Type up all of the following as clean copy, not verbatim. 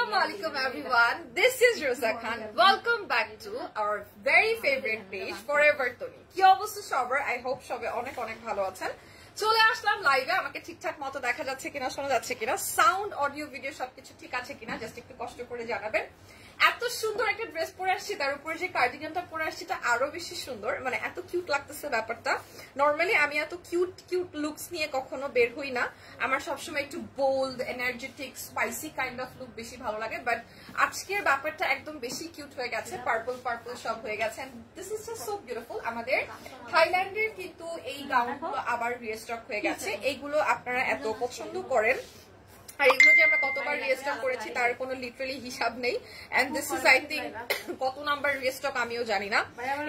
Assalamu alaikum everyone. This is Rosa Khan. Welcome back to our very favorite page Forever Tony. কি অবস্থা সবার? I hope সবাই অনেক অনেক ভালো আছেন। চলে আসলাম লাইভে। আমাকে ঠিকঠাক মতো দেখা যাচ্ছে কিনা, শোনা যাচ্ছে কিনা, সাউন্ড অডিও ভিডিও সবকিছু ঠিক আছে কিনা জাস্ট একটু কষ্ট করে জানাবেন। এত সুন্দর একটা ড্রেস পরে আসছি, তার উপরে যে কার্ডিগানটা পরে আসছি তা আরো বেশি সুন্দর, মানে এত কিউট লাগতেছে ব্যাপারটা। নরমালি আমি এত কিউট কিউট লুকস নিয়ে কখনো বের হই না, আমার সবসময় একটু bold, energetic, spicy kind of look বেশি ভালো লাগে, বাট আজকের ব্যাপারটা একদম বেশি কিউট হয়ে গেছে, পার্পল পার্পল সব হয়ে গেছে। This is just so beautiful. আমাদের থাইল্যান্ডের কিন্তু এই গাউনগুলো আবার রিস্টক হয়ে গেছে, এইগুলো আপনারা এত পছন্দ করেন, আর এগুলো যে আমরা কতবার রিস্টক করেছি তার কোনো লিটারালি হিসাব নেই। And this is I think কত নাম্বার রিস্টক আমিও জানি না,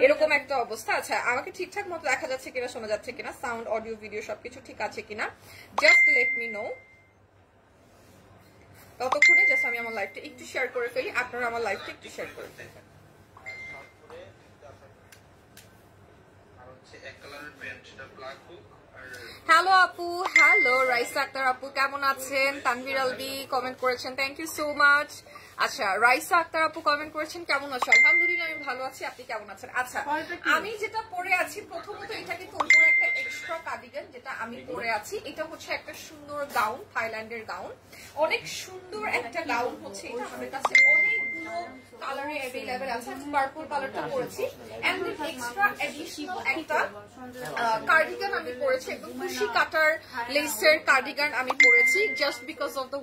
এরকম একটা অবস্থা। আচ্ছা, আমাকে ঠিকঠাক মতো দেখা যাচ্ছে কিনা, শোনা যাচ্ছে কিনা, সাউন্ড অডিও ভিডিও সবকিছু ঠিক আছে কিনা জাস্ট লেট মি নো। ততক্ষণে জাস্ট আমি আমার লাইভটা একটু শেয়ার করে ফেলি, আপনারা আমার লাইভটা একটু শেয়ার করে ফেলবেন। হ্যালো আপু, হ্যালো রাইসা আক্তার আপু, কেমন আছেন? তানভীর আলবি কমেন্ট করেছেন, থ্যাংক ইউ সো মাচ। আচ্ছা, রাইসা আক্তার আপু কমেন্ট করেছেন কেমন আছো? আলহামদুলিল্লাহ আমি ভালো আছি, আপনি কেমন আছেন? আচ্ছা, আমি যেটা পরে আছি প্রথমত এটা কিন্তু উপরে একটা এক্সট্রা কার্ডিগান যেটা আমি পরে আছি, এটা হচ্ছে একটা সুন্দর গাউন, থাইল্যান্ডের গাউন, অনেক সুন্দর একটা গাউন হচ্ছে এটা। আমাদের কাছে অনেকগুলো কালারে অ্যাভেলেবল আছে, আমি পার্পল কালারটা পরেছি। এন্ড দেন এক্সট্রা এডিশনাল একটা কার্ডিগান আমি পরেছি, একদম কুশি কাটার লেসের কার্ডিগান আমি পরেছি, just because of the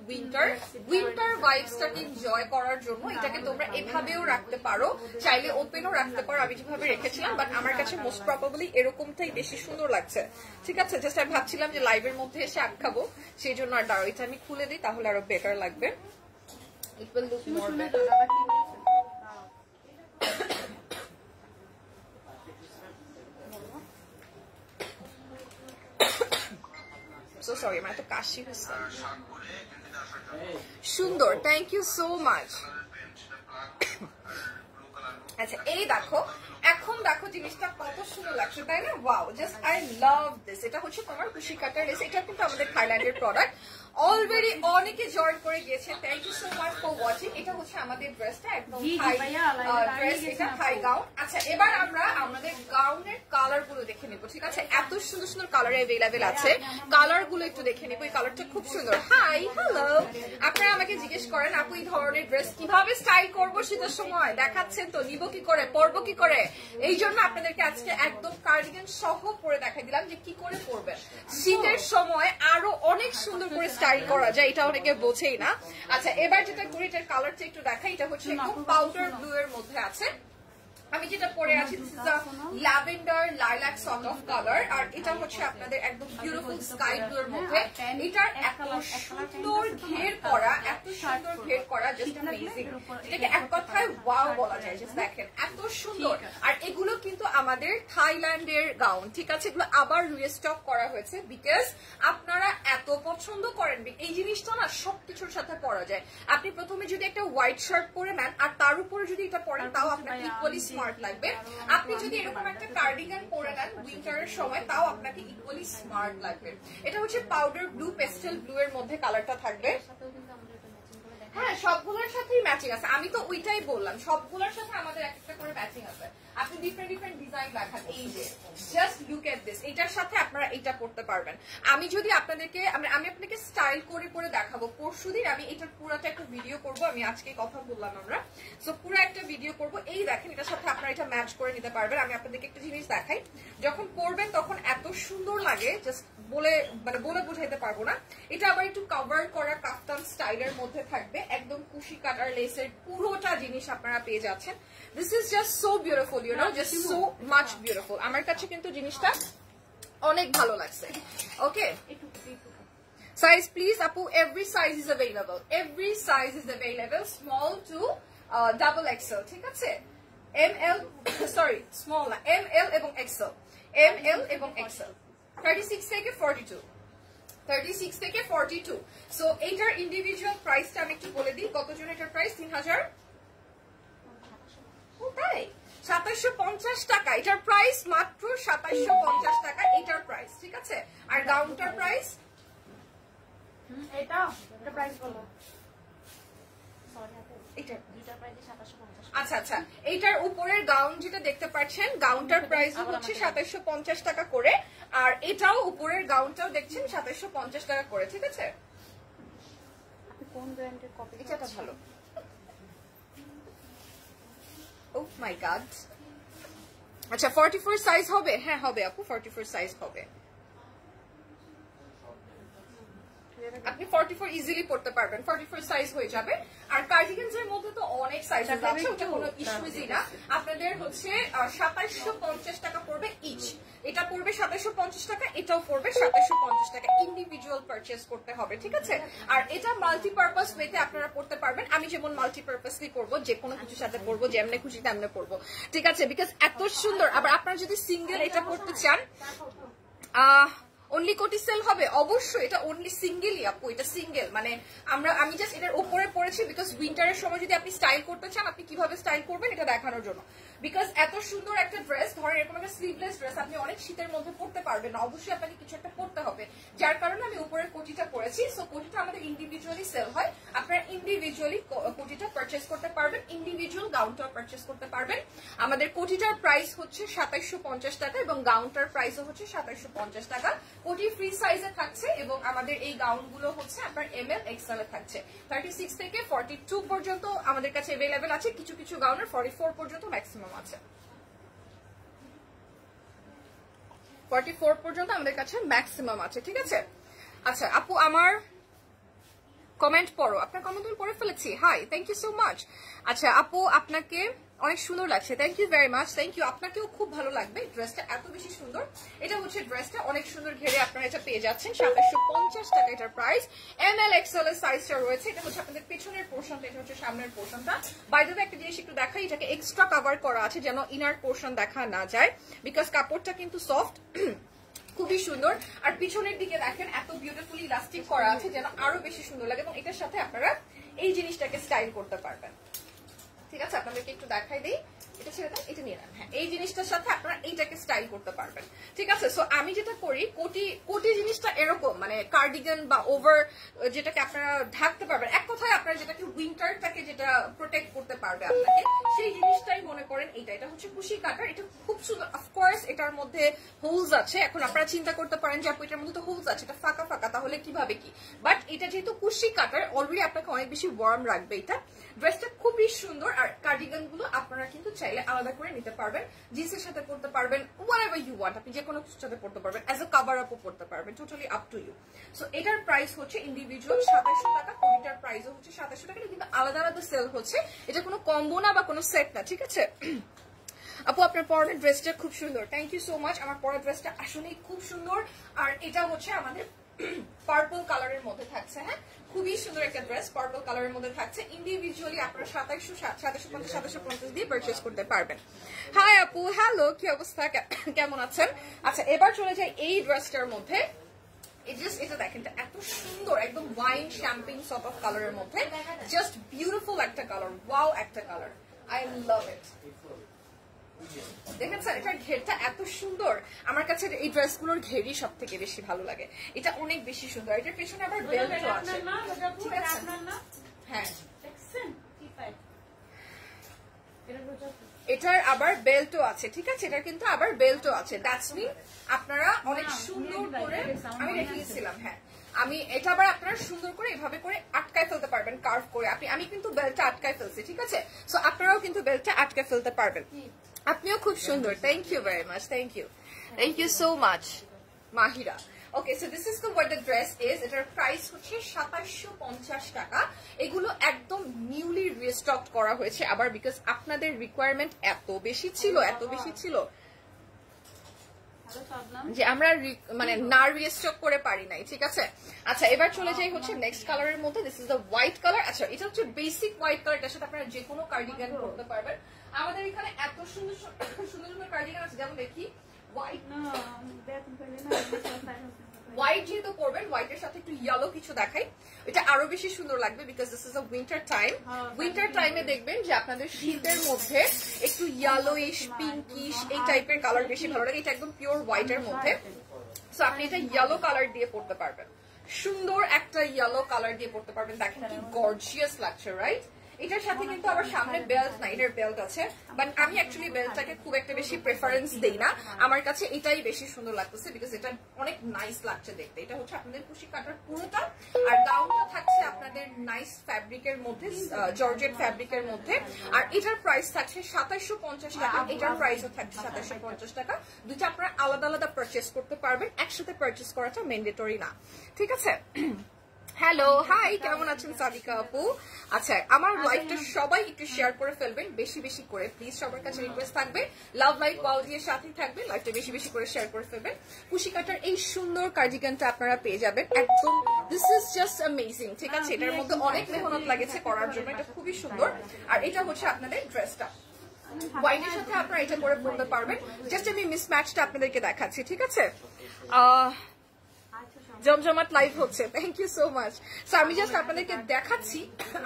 winter ভাইবসটাকে এনজয় করার জন্য। এটাকে তোমরা এভাবেও রাখতে পারো, চাইলে ওপেনও রাখতে পারো, আমি যেভাবে রেখেছিলাম, বাট আমার কাছে মোস্ট প্রবাবলি এরকমটাই বেশি সুন্দর লাগছে। ঠিক আছে, জাস্ট আমি ভাবছিলাম যে লাইভের মধ্যে এসে আটকাবো, সেই জন্য আর দাঁড়ো, এটা আমি খুলে দিই তাহলে আরো বেটার লাগবে। It will look more better. So sorry, আমার তো কাশি হচ্ছে। সুন্দর, থ্যাংক ইউ সো মাচ। আচ্ছা, এই দেখো, এখন দেখো জিনিসটা কত সুন্দর লাগছে, তাই না? Wow, just I love this. এটা হচ্ছে তোমার কুশি কাটার লেস, এটা কিন্তু আমাদের থাইল্যান্ডের প্রোডাক্ট, অলরেডি অনেকে জয়েন করে গিয়েছে, thank you so much for watching. এটা হচ্ছে আমাদের ড্রেসটা, একদম থাই ড্রেস, এটা থাই গাউন। আচ্ছা, এবার আমরা আমাদের গাউনের কালার গুলো দেখে নিবো, ঠিক আছে? এত সুন্দর সুন্দর কালার অ্যাভেলেবেল আছে, কালার গুলো একটু দেখে নিবো। এই কালারটা খুব সুন্দর। হাই, হ্যালো, আপনারা আমাকে জিজ্ঞেস করেন আপু এই ধরনের ড্রেস কিভাবে স্টাইল করবো শীতের সময়, দেখাচ্ছেন তো, নিবো কি করে, পরবো কি করে, এই জন্য আপনাদেরকে আজকে একদম কার্ডিগান সহ পরে দেখাই দিলাম যে কি করে পরবেন। শীতের সময় আরো অনেক সুন্দর করে স্টাইল করা যায়, এটা অনেকে বোঝেই না। আচ্ছা, এবার যেটা করি, এটার কালারটা একটু দেখাই। এটা হচ্ছে একদম পাউডার ব্লু এর মধ্যে আছে। আমি যেটা পরে আছি this is a lavender lilac sort of colour, আর এটা হচ্ছে আপনাদের একদম বিউটিফুল স্কাই ব্লু এর মধ্যে। এটার এত সুন্দর ঘের করা, এত সুন্দর ঘের করা, জাস্ট অ্যামেজিং। এটাকে এক কথায় ওয়াও বলা যায়, জাস্ট দেখেন এত সুন্দর। আর এগুলো কিন্তু আমাদের থাইল্যান্ডের গাউন, ঠিক আছে? এগুলো আবার রিস্টক করা হয়েছে বিকজ আপনারা এত পছন্দ করেন এই জিনিসটা না, সবকিছুর সাথে পরা যায়। আপনি প্রথমে যদি একটা হোয়াইট শার্ট পরে নেন আর তার উপরে যদি এটা পরেন, তাও আপনাকে ইকুয়ালি স্মার্ট লাগবে। আপনি যদি এরকম একটা কার্ডিগান পরে নেন উইন্টারের সময়, তাও আপনাকে ইকুয়ালি স্মার্ট লাগবে। এটা হচ্ছে পাউডার ব্লু, পেস্টেল ব্লু এর মধ্যে কালারটা থাকবে। হ্যাঁ, সবগুলোর সাথেই ম্যাচিং আছে, আমি তো ওইটাই বললাম, সবগুলোর সাথে আমাদের একটা করে ম্যাচিং আছে। আপনি ডিফারেন্ট ডিফারেন্ট ডিজাইন দেখান, এই যে জাস্ট লুক এট দিস, এটার সাথে আপনারা এটা পড়তে পারবেন। আমি যদি আপনাদেরকে আমি আপনাকে স্টাইল করে করে দেখাবো পরশুদিন, আমি এটার পুরোটা একটা ভিডিও করব, আমি আজকে কথা বললাম আমরা, সো পুরো একটা ভিডিও করব। এই দেখেন, এটার সাথে আপনারা এটা ম্যাচ করে নিতে পারবেন। আমি আপনাদেরকে একটা জিনিস দেখাই, যখন পরবেন তখন এত সুন্দর লাগে, জাস্ট বলে বোঝাইতে পারবো না। এটা আবার একটু কভার করা কাফতান স্টাইলের মধ্যে থাকবে, একদম কুশি কাটার লেসের পুরোটা জিনিস আপনারা পেয়ে যাচ্ছেন। This is just so beautiful, you know, just so much beautiful. আমার কাছে কিন্তু জিনিসটা অনেক ভালো লাগছে। ওকে, সাইজ প্লিজ আপু, every size is available, every size is available, small to double XL, ঠিক আছে? এমএল, সরি স্মল না, এমএল এবং এক্সেল, এমএল এবং এক্সেল, 36 থেকে 42, 36 থেকে 42। সো এইটার ইন্ডিভিজুয়াল প্রাইসটা আমি একটু বলে দিই, কতজন এটার প্রাইস? 3000, তাই 2750 টাকা এটার প্রাইস, মাত্র 2750 টাকা এটার প্রাইস, ঠিক আছে? আর গাউনটার প্রাইস, এটা প্রাইস বলো, সরি এটা দুইটার প্রাইস 2750। আচ্ছা আচ্ছা, এইটার উপরের গাউন যেটা দেখতে পাচ্ছেন, গাউনটার প্রাইস হচ্ছে 2750 টাকা করে, আর এটাও উপরের গাউনটাও দেখছেন 2750 টাকা করে, ঠিক আছে? আপনি কোন ব্র্যান্ডের কপি? এটা ভালো। Oh my god. আচ্ছা 44 সাইজ হবে? হ্যাঁ হবে আপু, 44 সাইজ হবে। আপনি 44 ইজিলি পড়তে পারবেন, 44 সাইজ হয়ে যাবে। আর কার্ডিগানস এর মধ্যে তো অনেক সাইজ আছে, ওটা কোনো ইস্যুই না। আপনাদের হচ্ছে 2750 টাকা পড়বে ইচ, এটা পড়বে 2750 টাকা, এটাও পড়বে 2750 টাকা, ইন্ডিভিজুয়াল পারচেজ করতে হবে, ঠিক আছে? আর এটা মাল্টিপারপাস ওয়েতে আপনারা পড়তে পারবেন। আমি যেমন মাল্টিপারপাসলি করব, যে কোনো কিছুর সাথে পড়বো, যেমনে খুশি তেমনে পড়বো, ঠিক আছে? বিকজ এত সুন্দর। আবার আপনারা যদি সিঙ্গেল এটা পড়তে চান, অনলি কোটি সেল হবে অবশ্যই, এটা অনলি সিঙ্গেলই আপু, এটা সিঙ্গেল। মানে আমি জাস্ট এটার উপরে পড়েছি বিকজ উইন্টারের সময় যদি আপনি স্টাইল করতে চান, আপনি কিভাবে স্টাইল করবেন এটা দেখানোর জন্য। বিকজ এত সুন্দর একটা ড্রেস, ধরেন এরকম একটা স্লিভলেস ড্রেস আপনি অনেক শীতের মধ্যে পড়তে পারবেন না, অবশ্যই আপনাকে কিছু একটা পড়তে হবে, যার কারণে আমি উপরের কোটিটা পরেছি। সো কোটিটা আমাদের ইন্ডিভিজুয়ালি সেল হয়, আপনারা ইন্ডিভিজুয়ালি কোটিটা পারচেস করতে পারবেন, ইন্ডিভিজুয়াল গাউনটাও পারচেস করতে পারবেন। আমাদের কোটিটার প্রাইস হচ্ছে 2750 টাকা এবং গাউনটার প্রাইসও হচ্ছে 2750 টাকা। কোটি ফ্রি সাইজে থাকছে এবং আমাদের এই গাউনগুলো হচ্ছে আপনার ML XL এ থাকছে। 36 থেকে 42 পর্যন্ত আমাদের কাছে अवेलेबल আছে, কিছু কিছু গাউনের 44 পর্যন্ত ম্যাক্সিমাম আছে, 44 পর্যন্ত আমাদের কাছে ম্যাক্সিমাম আছে, ঠিক আছে? আচ্ছা আপু আমার কমেন্ট পড়ো, আপনার কমেন্ট আমি পড়ে ফেলেছি। Hi, thank you so much. আচ্ছা আপু আপনাকে অনেক সুন্দর লাগছে, thank you very much, thank you. আপনাকেও খুব ভালো লাগবে, ড্রেসটা এত বেশি সুন্দর। এটা হচ্ছে ড্রেসটা অনেক সুন্দর ঘেরে আপনারা এটা পেয়ে যাচ্ছেন, 2750 টাকা এটার প্রাইস। ML XL এর সাইজটা রয়েছে, এটা হচ্ছে আপনাদের পেছনের পোর্শনটা, এটা হচ্ছে সামনের পোর্শনটা। বাই দ্য ওয়ে একটা জিনিস একটু দেখাই, এটাকে এক্সট্রা কভার করা আছে যেন ইনার পোর্শন দেখা না যায়, বিকজ কাপড়টা কিন্তু সফট, খুবই সুন্দর। আর পিছনের দিকে দেখেন এত বিউটিফুলি ইলাস্টিক করা আছে যেন আরো বেশি সুন্দর লাগে, এবং এটার সাথে আপনারা এই জিনিসটাকে স্টাইল করতে পারবেন, ঠিক আছে? আপনাদেরকে একটু দেখাই দিই, এটা ছেড়ে দেন, এটা নিয়ে নেন। হ্যাঁ, এই জিনিসটার সাথে আপনারা এইটাকে স্টাইল করতে পারবেন, ঠিক আছে? সো আমি যেটা করি, কোটি জিনিসটা এরকম মানে কার্ডিগান বা ওভার, যেটাকে আপনারা ঢাকতে পারবেন, এক কথায় আপনারা যেটাকে উইন্টারটাকে যেটা প্রোটেক্ট করতে পারবে আপনাকে, সেই জিনিসটাই মনে করেন এটা হচ্ছে কুশি কাটার। এটা খুব সুন্দর, অফকোর্স এটার মধ্যে হোলস আছে। এখন আপনারা চিন্তা করতে পারেন যে আপু এটার মধ্যে তো হোলস আছে, এটা ফাঁকা ফাঁকা, তাহলে কিভাবে কি? বাট এটা যেহেতু কুশি কাটার, অলরেডি আপনাকে অনেক বেশি ওয়ার্ম রাখবে এটা। ড্রেসটা খুবই সুন্দর। আর কার্ডিগান গুলো আপনারা কিন্তু চাইলে আলাদা করে নিতে পারবেন, জিন্সের সাথে পড়তে পারবেন, হোয়াটএভার ইউ ওয়ান্ট, আপনি যে কোনো কিছুর সাথে পড়তে পারবেন, অ্যাজ এ কভার আপও পড়তে পারবেন, totally up to you. So এটার প্রাইস হচ্ছে ইন্ডিভিজুয়াল 2700 টাকা, কোটিটার প্রাইসও হচ্ছে 2700 টাকা, কিন্তু আলাদা আলাদা সেল হচ্ছে, এটা কোনো কম্বো না বা কোনো সেট না, ঠিক আছে? আপু আপনার পরনের ড্রেসটা খুব সুন্দর, থ্যাংক ইউ সো মাচ। আমার পরা ড্রেসটা আসলেই খুব সুন্দর। আর এটা হচ্ছে আমাদের পার্পল কালারের মধ্যে থাকছে, হ্যাঁ খুবই সুন্দর একটা ড্রেস, পার্পল কালারের মধ্যে থাকছে। ইন্ডিভিজুয়ালি আপনারা 2750 দিয়ে পারচেজ করতে পারবেন। হাই আপু, হ্যালো, কি অবস্থা, কেমন আছেন? আচ্ছা এবার চলে যাই এই ড্রেসটার মধ্যে। এটা দেখেন, এত সুন্দর, একদম ওয়াইন শ্যাম্পেন সর্ট অফ কালারের মধ্যে, জাস্ট বিউটিফুল একটা কালার, ওয়াও একটা কালার, আই লাভ ইট। দেখেন স্যার, এটার ঘেরটা এত সুন্দর, আমার কাছে এই ড্রেসগুলোর ঘেরই সব থেকে বেশি ভালো লাগে, এটা অনেক বেশি সুন্দর। এটার পেছনে আবার বেল্টও আছে, ঠিক আছে? হ্যাঁ, এটার আবার বেল্টও আছে, ঠিক আছে? এটার কিন্তু আবার বেল্টও আছে, দ্যাটস মিন আপনারা অনেক সুন্দর করে, আমি রেখে গেছিলাম, হ্যাঁ আমি এটা আবার আপনারা সুন্দর করে এভাবে করে আটকায় ফেলতে পারবেন, কার্ভ করে। আমি কিন্তু বেল্টটা আটকায় ফেলছি, ঠিক আছে? সো আপনারাও কিন্তু বেল্টটা আটকায় ফেলতে পারবেন। আপনিও খুব সুন্দর, thank you very much, thank you so much Mahira. Okay, so this is the what the dress is. এটার প্রাইস হচ্ছে 2750 টাকা। এগুলো একদম নিউলি রিস্টক করা হয়েছে আবার, বিকজ আপনাদের রিকোয়ারমেন্ট এত বেশি ছিল যে আমরা মানে না রিস্টক করে পারি নাই, ঠিক আছে? আচ্ছা এবার চলে যাই হচ্ছে নেক্সট কালারের মধ্যে। This is the white colour. আচ্ছা এটা হচ্ছে বেসিক হোয়াইট কালার, এটার সাথে আপনারা যে কোনো কার্ডিগান পরতে পারবেন। আমাদের এখানে এত সুন্দর সুন্দর কার্ডিগান আছে, যেমন দেখি হোয়াইট যেহেতু পরবেন, হোয়াইটের সাথে একটু ইয়েলো কিছু দেখাই, এটা আরো বেশি সুন্দর লাগবে, because this is a winter time. Winter টাইমে দেখবেন যে আপনাদের শীতের মধ্যে একটু ইয়েলোইশ, পিঙ্কিশ এই টাইপের কালার বেশি ভালো লাগে। এটা একদম পিওর হোয়াইটের মধ্যে, সো আপনি এটা ইয়েলো কালার দিয়ে পরতে পারবেন, সুন্দর একটা ইয়েলো কালার দিয়ে পরতে পারবেন। দেখেন কি গর্জিয়াস লাগছে, রাইট? এটার সাথে কিন্তু আবার সামনে বেল্ট না, এটার বেল্ট আছে, বাট আমি অ্যাকচুয়ালি বেল্টটাকে খুব একটা বেশি প্রেফারেন্স দেই না, আমার কাছে এটাই বেশি সুন্দর লাগতেছে বিকজ এটা অনেক নাইস লাগছে দেখতে। এটা হচ্ছে আপনাদের কুশি কাটার পুরোটা, আর গাউনটা থাকছে আপনাদের নাইস ফ্যাব্রিকের মধ্যে, জর্জেট ফ্যাব্রিকের মধ্যে, আর এটার প্রাইস থাকছে 2750 টাকা, এটার প্রাইসও থাকছে 2750 টাকা। দুইটা আপনারা আলাদা আলাদা পারচেস করতে পারবেন, একসাথে পারচেস করাটা ম্যান্ডেটরি না, ঠিক আছে? হ্যালো, হাই, কেমন আছেন সাদিকা আপু? আচ্ছা, আমার লাইভটা সবাই একটু শেয়ার করে ফেলবেন বেশি বেশি করে, প্লিজ সবার কাছে রিকোয়েস্ট থাকবে, লাভ লাইভ ওয়াও দিয়ে সাথেই থাকবে, লাইভটা বেশি বেশি করে শেয়ার করে ফেলবেন। কুশি কাটার এই সুন্দর কার্ডিগানটা আপনারা পেয়ে যাবেন একদম, দিস ইজ জাস্ট অ্যামেজিং, ঠিক আছে? এটার মধ্যে অনেক মেহনত লাগেছে করার জন্য, এটা খুবই সুন্দর। আর এটা হচ্ছে আপনাদের ড্রেসটা, হোয়াইটের সাথে আপনারা এটা করে পরতে পারবেন। জাস্ট আমি মিসম্যাচটা আপনাদেরকে দেখাচ্ছি, ঠিক আছে? জমজমাট লাইভ হচ্ছে, thank you so much. So আমি জাস্ট আপনাদেরকে দেখাচ্ছি,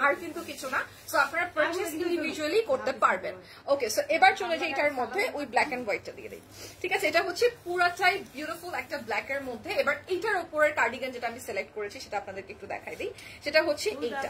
আর কিন্তু কিছু না। সো আপনারা পারচেজ ইন্ডিভিজুয়ালি করতে পারবেন। ওকে, সো এবার চলে যাই এটার মধ্যে ওই ব্ল্যাক এন্ড হোয়াইটটা দিয়ে দিই, ঠিক আছে? এটা হচ্ছে পুরাটাই বিউটিফুল একটা ব্ল্যাক এর মধ্যে। এবার এইটার উপরের কার্ডিগান যেটা আমি সিলেক্ট করেছি সেটা আপনাদেরকে একটু দেখাই দিই, সেটা হচ্ছে এইটা,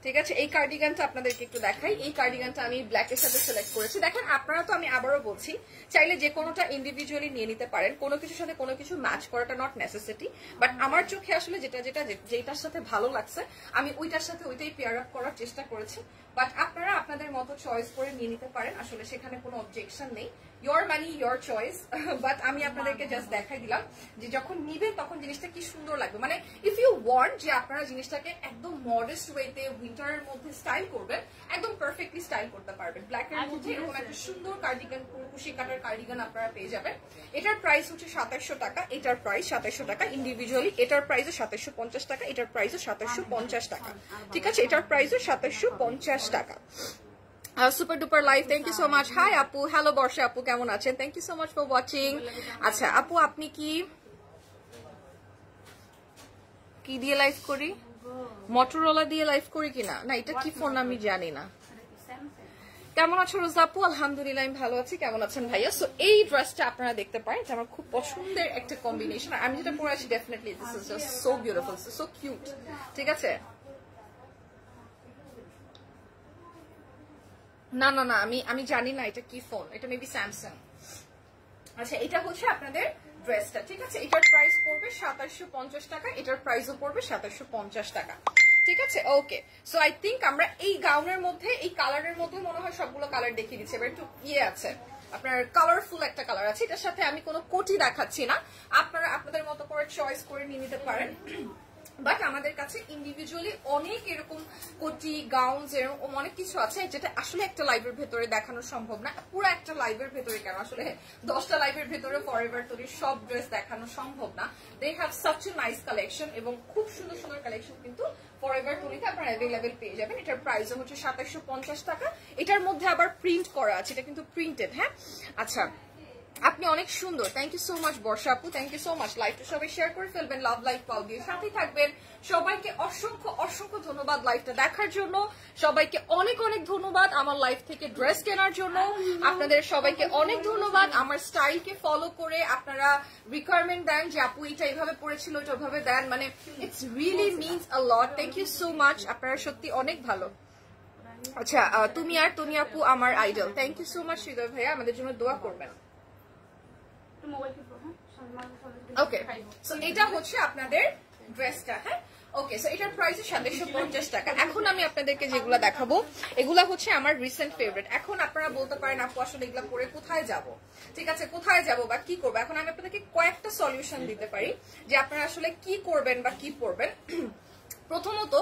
ঠিক আছে? এই কার্ডিগানটা আপনাদেরকে একটু দেখাই। এই কার্ডিগানটা আমি ব্ল্যাকের সাথে সিলেক্ট করেছি। দেখেন, আপনারা তো, আমি আবারও বলছি, চাইলে যে কোনোটা ইন্ডিভিজুয়ালি নিয়ে নিতে পারেন, কোনো কিছুর সাথে কোনো কিছু ম্যাচ করাটা নট নেসেসিটি, বাট আমার চোখে আসলে যেটার সাথে ভালো লাগছে আমি ওইটার সাথে ওইটাই পেয়ার আপ করার চেষ্টা করেছি। বাট আপনারা আপনাদের মতো চয়েস করে নিয়ে নিতে পারেন, আসলে সেখানে কোনো অবজেকশন নেই, your money your choice. But আমি আপনাদেরকে জাস্ট দেখাই দিলাম যে যখন নিবেন তখন জিনিসটা কি সুন্দর লাগবে। মানে ইফ ইউ ওয়ান্ট যে আপনারা জিনিসটাকে একদম মডেস্ট ওয়েতে উইন্টারের মধ্যে স্টাইল করবেন, একদম পারফেক্টলি স্টাইল করতে পারবেন। ব্ল্যাক এর মধ্যে এরকম একটা সুন্দর কার্ডিগান, কুশি কাটার কার্ডিগান আপনারা পেয়ে যাবেন। এটার প্রাইস হচ্ছে 2700 টাকা, এটার প্রাইস 2700 টাকা ইন্ডিভিজুয়ালি, এটার প্রাইসও 2750 টাকা, এটার প্রাইসও 2750 টাকা, ঠিক আছে? এটার প্রাইসও 2750 টাকা। Super duper live, thank you so much. Hi আপু, হ্যালো বর্ষা আপু, কেমন আছেন? Thank you so much for watching. আচ্ছা আপু, আপনি কি দিয়ে লাইভ করি? মটোরোলা দিয়ে লাইভ করি কিনা, না এটা কি ফোন আমি জানি না। কেমন আছো রোজা আপু? আলহামদুলিল্লাহ আমি ভালো আছি, কেমন আছেন ভাইয়া? সো এই ড্রেসটা আপনারা দেখতে পারেন, এটা আমার খুব পছন্দের একটা কম্বিনেশন, আমি যেটা পরে আছি definitely this is just so beautiful, so cute, ঠিক আছে? না না না, আমি জানি না এটা কি ফোন, এটা মেবি স্যামসাং। আচ্ছা, এটা হচ্ছে আপনাদের ড্রেসটা, ঠিক আছে? এটার প্রাইস পড়বে 2750 টাকা, এটার প্রাইসও পড়বে 2750 টাকা, ঠিক আছে? ওকে, সো আই থিঙ্ক আমরা এই গাউনের মধ্যে, এই কালারের মধ্যে মনে হয় সবগুলো কালার দেখিয়ে দিচ্ছি। এবার একটু আছে, আপনার কালারফুল একটা কালার আছে, এটার সাথে আমি কোনো কোটি দেখাচ্ছি না, আপনারা আপনাদের মতো করে চয়েস করে নিয়ে নিতে পারেন। বাট আমাদের কাছে ইন্ডিভিজুয়ালি অনেক এরকম কোটি, গাউনস, এরকম অনেক কিছু আছে যেটা আসলে একটা লাইভের ভেতরে দেখানো সম্ভব না। পুরো একটা লাইভের ভেতরে কেন, আসলে 10টা লাইভের ভেতরে ফরএভার তৈরির সব ড্রেস দেখানো সম্ভব না। They have such a nice collection, এবং খুব সুন্দর সুন্দর কালেকশন কিন্তু ফরএভার তৈরিতে আপনারা অ্যাভেলেবেল পেয়ে যাবেন। এটার প্রাইস হচ্ছে 2750 টাকা। এটার মধ্যে আবার প্রিন্ট করা আছে, এটা কিন্তু প্রিন্টেড। হ্যাঁ, আচ্ছা, আপনি অনেক সুন্দর, থ্যাংক ইউ সো মাচ বর্ষা আপু, থ্যাংক ইউ সো মাচ। লাইভটা সবাই শেয়ার করে ফেলবেন, লাভ লাইভ পাও দিয়ে সাথেই থাকবেন। সবাইকে অসংখ্য অসংখ্য ধন্যবাদ লাইভটা দেখার জন্য, সবাইকে অনেক অনেক ধন্যবাদ আমার লাইভ থেকে ড্রেস কেনার জন্য, আপনাদের সবাইকে অনেক ধন্যবাদ আমার স্টাইলকে ফলো করে আপনারা রিকোয়ারমেন্ট দেন যে আপু এটা এইভাবে পড়েছিল, এটা ওইভাবে দেন, মানে it's really means a lot. Thank you so much, আপনারা সত্যি অনেক ভালো। আচ্ছা, তুমি আর তুমি আপু আমার idol, thank you so much Hridoy ভাইয়া, আমাদের জন্য দোয়া করবেন। ওকে, সো এটা হচ্ছে আপনাদের ড্রেসটা। হ্যাঁ, ওকে, সো এটার প্রাইস 2750 টাকা। এখন আমি আপনাদেরকে যেগুলো দেখাবো এগুলা হচ্ছে আমার রিসেন্ট ফেভারিট। এখন আপনারা বলতে পারেন আপু আসলে এগুলা পরে কোথায় যাব, ঠিক আছে, কোথায় যাব বা কি করবো। এখন আমি আপনাদেরকে কয়েকটা সলিউশন দিতে পারি যে আপনারা আসলে কি করবেন বা কি পরবেন। প্রথমত,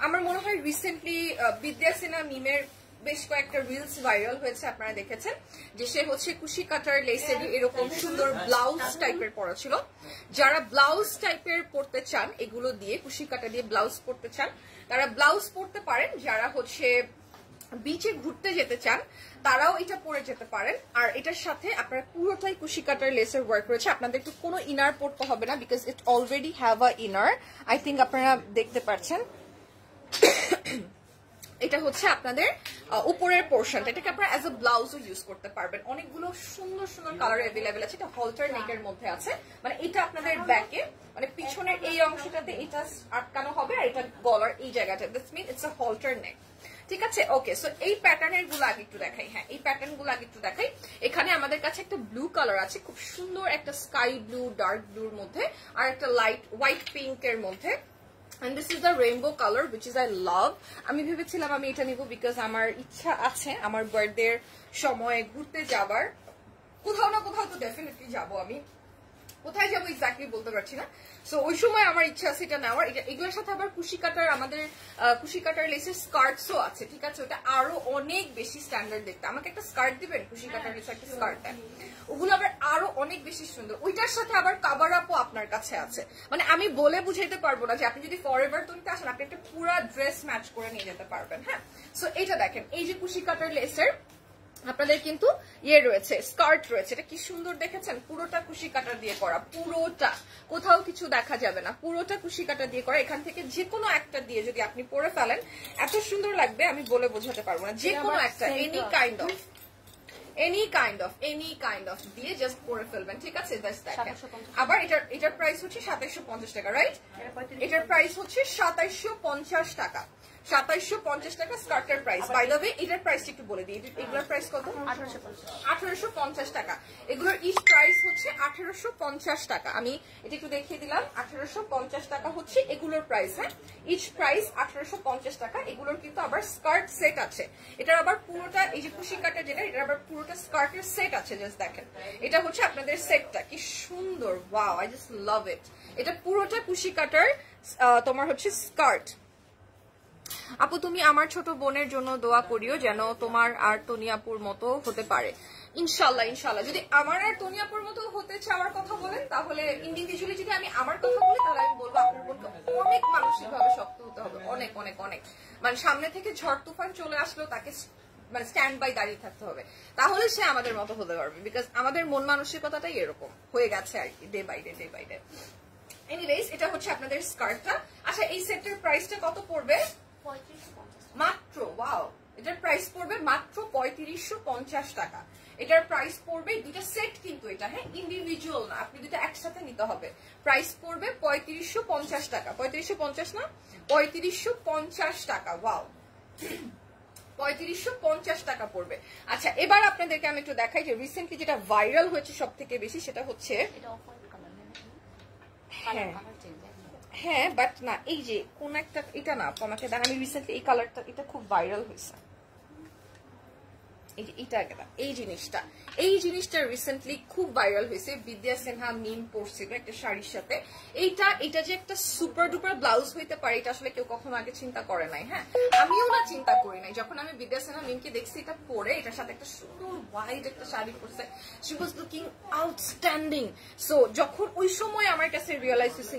আমার মনে হয় রিসেন্টলি বিদ্যা সিনহা মিমের বেশ কয়েকটা রিলস ভাইরাল হয়েছে, আপনারা দেখেছেন, যে সে হচ্ছে কুশি কাটার লেসের এরকম সুন্দর ব্লাউজ টাইপের পরা ছিল। যারা ব্লাউজ টাইপের পরতে চান, এগুলো দিয়ে কুশি কাটা দিয়ে ব্লাউজ পরতে চান, তারা ব্লাউজ পরতে পারেন। যারা হচ্ছে বিচে ঘুরতে যেতে চান তারাও এটা পরে যেতে পারেন। আর এটার সাথে আপনারা পুরোটাই কুশি কাটার লেসের ওয়ার্ক রয়েছে, আপনাদের একটু কোনো ইনার পরতে হবে না, because it already have a inner. I think আপনারা দেখতে পাচ্ছেন এটা হচ্ছে আপনাদের উপরের পোর্শনটা, এটাকে আপনারা অ্যাজ এ ব্লাউজও ইউজ করতে পারবেন। অনেকগুলো সুন্দর সুন্দর কালার অ্যাভেলেবেল আছে। এটা হলটার নেকের মধ্যে আছে, মানে এটা আপনাদের ব্যাকে মানে পিছনের এই অংশটাতে এটা আটকানো হবে, আর এটা গলার এই জায়গাটা, দ্যাটস মিন ইটস আ হলটার নেক। ঠিক আছে, ওকে। সো এই প্যাটার্নের গুলো আগে একটু দেখাই। হ্যাঁ, এই প্যাটার্ন গুলো আগে একটু দেখাই। এখানে আমাদের কাছে একটা ব্লু কালার আছে, খুব সুন্দর একটা স্কাই ব্লু, ডার্ক ব্লুর মধ্যে, আর একটা লাইট হোয়াইট পিঙ্কের মধ্যে। And this is the rainbow color which is I love. আমি ভেবেছিলাম আমি এটা নিব বিকজ আমার ইচ্ছা আছে আমার বার্থডে সময় ঘুরতে যাবার, কোথাও না কোথাও তো ডেফিনেটলি যাব। আমি কোথায় যাবো এক্স্যাক্টলি বলতে পারছি না। সো ওই সময় আমার ইচ্ছা আছে এটা নেওয়ার। এগুলোর সাথে আবার কুশি কাটার, আমাদের কুশি কাটার লেসের স্কার্টসও আছে। ঠিক আছে, ওটা আরো অনেক বেশি স্ট্যান্ডার্ড দেখতে। আমাকে একটা স্কার্ট দিবেন, কুশি কাটার লেসের একটা স্কার্ট দেন, ওগুলো আবার আরো অনেক বেশি সুন্দর। ওইটার সাথে আবার কাভার আপও আপনার কাছে আছে। মানে আমি বলে বুঝাইতে পারবো না যে আপনি যদি ফরএভার তুলতে আসেন আপনি একটা পুরো ড্রেস ম্যাচ করে নিয়ে যেতে পারবেন। হ্যাঁ, সো এটা দেখেন, এই যে কুশি কাটার লেসের আপনাদের কিন্তু ইয়ে রয়েছে, স্কার্ট রয়েছে। এটা কি সুন্দর দেখেছেন, পুরোটা কুশি কাটা দিয়ে করা, পুরোটা, কোথাও কিছু দেখা যাবে না, পুরোটা কুশি কাটা দিয়ে করা। এখান থেকে যে কোনো একটা দিয়ে যদি আপনি পরে ফেলেন এত সুন্দর লাগবে আমি বলে বোঝাতে পারবো না। যে কোনো একটা, এনি কাইন্ড অফ দিয়ে জাস্ট পরে ফেলবেন। ঠিক আছে, আবার এটার প্রাইস হচ্ছে 2750 টাকা, রাইট? এটার প্রাইস হচ্ছে 2750 টাকা। 2750 টাকা স্কার্টের প্রাইস। বাই দ্য ওয়ে এটার প্রাইস একটু বলে দিই, এগুলোর প্রাইস কত? 1850 টাকা। এগুলোর ইচ প্রাইস হচ্ছে 1850 টাকা। আমি এটা একটু দেখিয়ে দিলাম, 1850 টাকা হচ্ছে এগুলোর প্রাইস। হ্যাঁ, ইচ প্রাইস 1850 টাকা। এগুলোর কিন্তু আবার স্কার্ট সেট আছে। এটার আবার পুরোটা, এই যে কুশি কাটা যেটা, এটার আবার পুরোটা স্কার্টের সেট আছে। জাস্ট দেখেন, এটা হচ্ছে আপনাদের সেটটা, কি সুন্দর, ওয়াও, আই জাস্ট লাভ ইট। এটা পুরোটা কুশি কাটার তোমার হচ্ছে স্কার্ট। আপু তুমি আমার ছোট বোনের জন্য দোয়া করিও যেন তোমার আর তনিয়াপুর মতো হতে পারে। ইনশাল্লাহ, ইনশাল্লাহ। যদি আমার আর তনিয়াপুর মতো হতে চাওয়ার কথা বলেন তাহলে ইন্ডিভিজুয়ালি যদি আমি আমার কথা বলি তাহলে আমি বলবো আপনার বোনকে অনেক মানসিক ভাবে শক্ত হতে হবে, অনেক অনেক অনেক। মানে সামনে থেকে ঝড় তুফান চলে আসলেও তাকে মানে স্ট্যান্ড বাই দাঁড়িয়ে থাকতে হবে, তাহলে সে আমাদের মতো হতে পারবে। বিকজ আমাদের মন মানসিকতাটাই এরকম হয়ে গেছে আর কি, ডে বাই ডে। এনিওয়েজ, এটা হচ্ছে আপনাদের স্কার্টটা। আচ্ছা, এই সেটের প্রাইসটা কত পড়বে? মাত্র, ওয়াও, এটার প্রাইস পড়বে মাত্র 3550 টাকা। এটার প্রাইস পড়বে, দুইটা সেট কিন্তু এটা, হ্যাঁ, ইন্ডিভিজুয়াল না, আপনি দুটো একসাথে নিতে হবে। প্রাইস পড়বে 3550 টাকা। 3550 না, 3550 টাকা। ওয়াও, 3550 টাকা পড়বে। আচ্ছা, এবার আপনাদেরকে আমি একটু দেখাই যে রিসেন্টলি যেটা ভাইরাল হয়েছে সব থেকে বেশি, সেটা হচ্ছে হ্যাঁ, বাট না, এই যে কোন একটা, এটা না আমাকে দেন, আমি রিসেন্টলি এই কালারটা, এটা খুব ভাইরাল হয়েছে, এই জিনিসটা রিসেন্টলি খুব ভাইরাল হয়েছে। বিদ্যা সিনহা মিম পরছিল একটা শাড়ির সাথে। এটা যে একটা সুপার ডুপার ব্লাউজ হইতে পারে এটা আসলে কেউ কখনো আগে চিন্তা করে নাই। হ্যাঁ, আমিও না চিন্তা করি নাই। যখন আমি বিদ্যা সিনহা মিমকে দেখছি এটা পরে, এটার সাথে একটা সুন্দর হোয়াইট একটা শাড়ি পরছে, she was looking outstanding. So যখন ওই সময় আমার কাছে রিয়েলাইজ হয়েছে,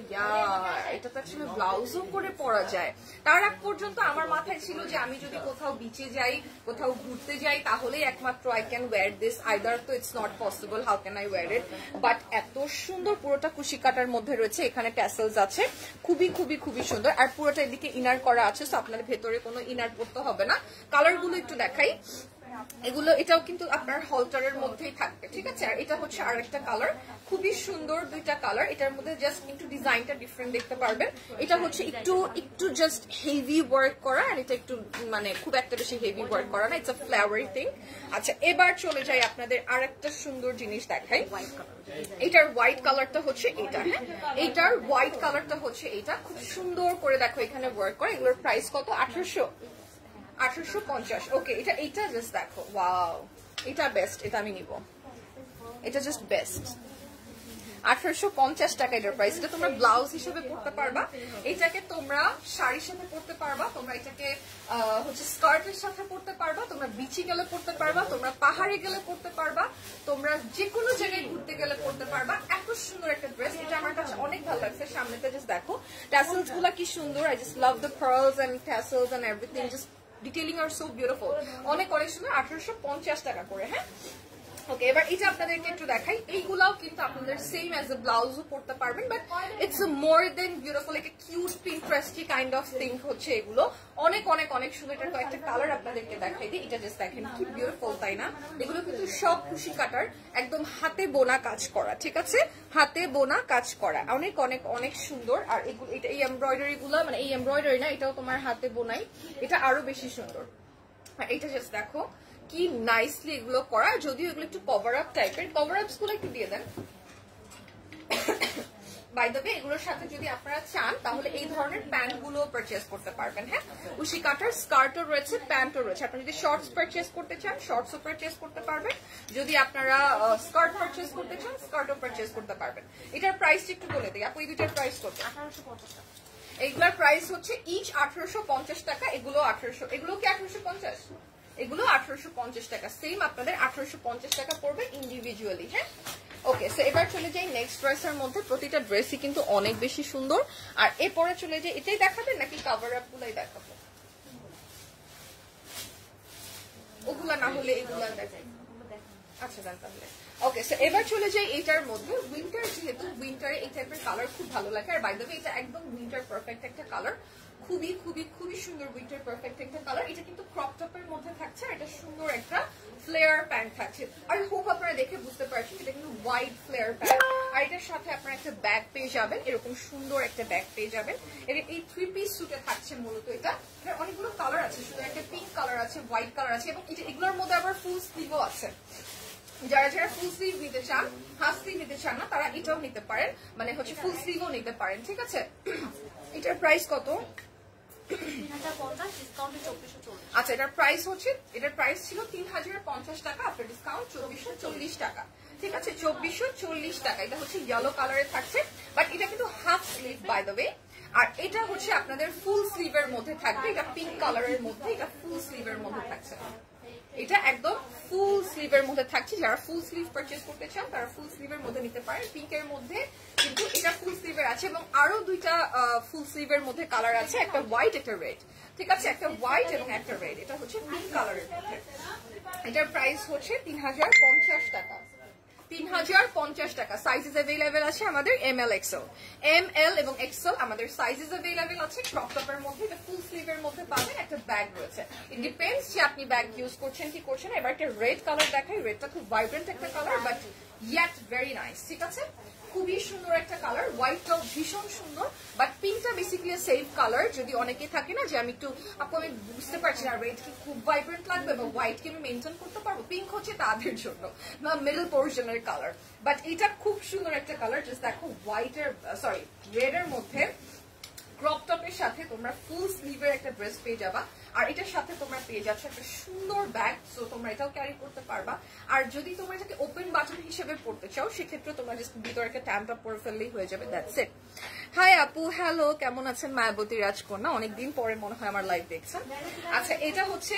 এটা তো আসলে ব্লাউজও করে পরা যায়। তার আগ পর্যন্ত আমার মাথায় ছিল যে আমি যদি কোথাও বিচে যাই, কোথাও ঘুরতে যাই, তাহলেই একমাত্র I can wear this, either তো it's not possible, how can I wear it. But এত সুন্দর, পুরোটা কুশি কাটার মধ্যে রয়েছে, এখানে ট্যাসেলস আছে, খুবই খুবই খুবই সুন্দর। আর পুরোটা এদিকে ইনার করা আছে, সো আপনার ভেতরে কোনো ইনার পড়তে হবে না। কালারগুলো একটু দেখাই, এটাও কিন্তু আপনার হলটারের মধ্যেই থাকবে। ঠিক আছে, আর এটা হচ্ছে আরেকটা কালার, খুবই সুন্দর দুইটা কালার। এটার মধ্যে জাস্ট একটু ডিজাইনটা ডিফারেন্ট দেখতে পারবেন। এটা হচ্ছে একটু জাস্ট হেভি ওয়ার্ক করা, আর এটা একটু মানে খুব একটা বেশি হেভি ওয়ার্ক করা না, ইটস আ ফ্লাওয়ারি থিং। আচ্ছা, এবার চলে যাই আপনাদের আরেকটা সুন্দর জিনিস দেখাই। এটার হোয়াইট কালারটা হচ্ছে এটা, হ্যাঁ, এটার হোয়াইট কালারটা হচ্ছে এটা, খুব সুন্দর করে দেখো এখানে ওয়ার্ক করে। এগুলোর প্রাইস কত? 1850। ওকে, এটা জাস্ট দেখো, ওয়াও, এটা বেস্ট, এটা আমি নিব, এটা জাস্ট বেস্ট। 1850 টাকা এটার প্রাইস। এটা তোমরা ব্লাউজ হিসেবে পরতে পারবা, এটাকে তোমরা শাড়ির সাথে পরতে পারবা, তোমরা এটাকে হচ্ছে স্কার্টের সাথে পরতে পারবা, তোমরা বিচি গেলে পরতে পারবা, তোমরা পাহাড়ে গেলে পরতে পারবা, তোমরা যে কোনো জায়গায় ঘুরতে গেলে পরতে পারবা। এত সুন্দর একটা ড্রেস, এটা আমার কাছে অনেক ভালো লাগছে। সামনেতে জাস্ট দেখো ট্যাসেলস গুলা কি সুন্দর, I just love the pearls and tassels and everything, just detailing আর সো বিউটিফুল। অনেক সুন্দর। 1850 টাকা করে। হ্যাঁ, ওকে, এবার এটা আপনাদেরকে একটু দেখাই। এইগুলাও কিন্তু আপনাদের সেম অ্যাজ এ ব্লাউজও পড়তে পারবেন, but it's more then beautiful, একটা cute Pinteresty kind of thing হচ্ছে এগুলো। অনেক অনেক অনেক সুন্দর। এটার কয়েকটা কালার আপনাদেরকে দেখাই দিই। এটা জাস্ট দেখেন কি বিউটিফুল, তাই না? এগুলো কিন্তু সব কুশি কাটার, একদম হাতে বোনা কাজ করা, ঠিক আছে? হাতে বোনা কাজ করা, অনেক অনেক অনেক সুন্দর। আর এগুলো, এটা এই এমব্রয়ডারি গুলো, মানে এই এমব্রয়ডারি না, এটাও তোমার হাতে বোনাই, এটা আরো বেশি সুন্দর। এটা জাস্ট দেখো কি নাইসলি এগুলো করা, যদিও এগুলো একটু কভার আপ টাইপের। কভার আপস গুলো একটু দিয়ে দেন। বাই দ্য ওয়ে, এগুলোর সাথে যদি আপনারা চান তাহলে এই ধরনের প্যান্ট গুলো পারচেজ করতে পারবেন। হ্যাঁ, কুশি কাটার স্কার্টও রয়েছে, প্যান্টও রয়েছে। আপনারা যদি শর্টস পারচেজ করতে চান শর্টসও পারচেজ করতে পারবেন, যদি আপনারা স্কার্ট পারচেজ করতে চান স্কার্টও পারচেজ করতে পারবেন। এটার প্রাইস একটু বলে দিই আপু, এই দুটার প্রাইস কত? 1850 টাকা। এগুলোর প্রাইস হচ্ছে ইচ 1850 টাকা। এগুলো 1800, এগুলো কি 1850? এগুলো 1850 টাকা। সেম আপনাদের 1850 টাকা পড়বে ইন্ডিভিজুয়ালি। হ্যাঁ, ওকে। সো এবার চলে যাই নেক্সট ড্রেসের মধ্যে। প্রতিটা ড্রেসই কিন্তু অনেক বেশি সুন্দর। আর এরপরে চলে যাই, এটাই দেখাবেন নাকি কাভার আপ গুলাই দেখাবো? ওগুলা না হলে এগুলা দেখাই। আচ্ছা দেন তাহলে। ওকে, সো এবার চলে যাই এটার মধ্যে। উইন্টার, যেহেতু উইন্টারে এই টাইপের কালার খুব ভালো লাগে। আর বাই দ্য ওয়ে, এটা একদম উইন্টার পারফেক্ট একটা কালার। খুবই খুবই খুবই সুন্দর উইন্টার পারফেক্ট একটা কালার। এটা কিন্তু ক্রপ টপের মধ্যে থাকছে, আর এটা সুন্দর একটা ফ্লেয়ার প্যান্ট থাকছে। আর হোপ আপনারা দেখে বুঝতে পারছেন এটা কিন্তু হোয়াইট ফ্লেয়ার প্যান্ট। আর এটার সাথে আপনারা একটা ব্যাগ পেয়ে যাবেন, এরকম সুন্দর একটা ব্যাগ পেয়ে যাবেন। এই 3 পিস সুটে থাকছে মূলত। এটা অনেকগুলো কালার আছে, শুধু একটা পিঙ্ক কালার আছে, হোয়াইট কালার আছে, এবং এগুলোর মধ্যে আবার ফুল স্লিভও আছে। যারা যারা ফুল স্লিভ নিতে চান, হাফ স্লিভ নিতে চান না, তারা এটাও নিতে পারেন, মানে হচ্ছে ফুল স্লিভও নিতে পারেন, ঠিক আছে? এটার প্রাইস কত? 3050, ডিসকাউন্টে 2440। আচ্ছা, এটার প্রাইস হচ্ছে, এটার প্রাইস ছিল 3050 টাকা, আপনার ডিসকাউন্ট 2440 টাকা, ঠিক আছে? 2440 টাকা। এটা হচ্ছে ইয়েলো কালারে থাকছে, বাট এটা কিন্তু half sleeve by the way. আর এটা হচ্ছে আপনাদের ফুল স্লিভের মধ্যে থাকবে। এটা পিঙ্ক কালারের মধ্যে, এটা ফুল স্লিভের মধ্যে থাকছে। এটা একদম ফুল স্লিভের মধ্যে থাকছে। যারা ফুল স্লিভ পারচেজ করতে চান তারা ফুল স্লিভের মধ্যে নিতে পারেন। পিঙ্কের মধ্যে কিন্তু এটা ফুল স্লিভের আছে, এবং আরো দুইটা ফুল স্লিভের মধ্যে কালার আছে, একটা হোয়াইট একটা রেড, ঠিক আছে? একটা হোয়াইট এবং একটা রেড। এটা হচ্ছে পিঙ্ক কালারের মধ্যে। এটার প্রাইস হচ্ছে 3050 টাকা। 3050 টাকা। সাইজেস अवेलेबल আছে আমাদের ML XL, ML এবং XL আমাদের সাইজেস अवेलेबल আছে। ক্রপ টপের মধ্যে, এটা ফুল স্লিভের মধ্যে পাবেন, একটা ব্যাগ রয়েছে। ইট ডিপেন্ডস যে আপনি ব্যাগ ইউজ করছেন কি করছেন। এবার একটা রেড কালার দেখাই। রেডটা খুব ভাইব্রেন্ট একটা colour, but yet very nice, ঠিক আছে? খুবই সুন্দর একটা কালার। হোয়াইটটাও ভীষণ সুন্দর, বাট পিঙ্কটা বেসিক্যালি সেফ কালার। যদি অনেকেই থাকে না যে আমি একটু, আপু আমি বুঝতে পারছি না রেড কি খুব ভাইব্রেন্ট লাগবে বা হোয়াইট কি আমি মেনটেন করতে পারবো, পিঙ্ক হচ্ছে তাদের জন্য, না মিডল পোর্শনের কালার। বাট এটা খুব সুন্দর একটা কালার। জাস্ট দেখো, হোয়াইটের সরি রেড এর মধ্যে ক্রপ টপের সাথে তোমরা ফুল স্লিভের একটা ড্রেস পেয়ে যাবা। আর এটার সাথে তোমরা পেয়ে যাচ্ছ একটা সুন্দর ব্যাগ, সো তোমরা এটাও ক্যারি করতে পারবা। আর যদি তোমরা এটাকে ওপেন বাটন হিসেবে পড়তে চাও, সেক্ষেত্রে তোমরা জাস্ট ভিতরে একটা ট্যাম্পটা পরে ফেললেই হয়ে যাবে, দ্যাটস ইট। হাই আপু, হ্যালো, কেমন আছেন? মায়াবতী রাজকন্যা, অনেকদিন পরে মনে হয় আমার লাইভ দেখছেন। আচ্ছা, এটা হচ্ছে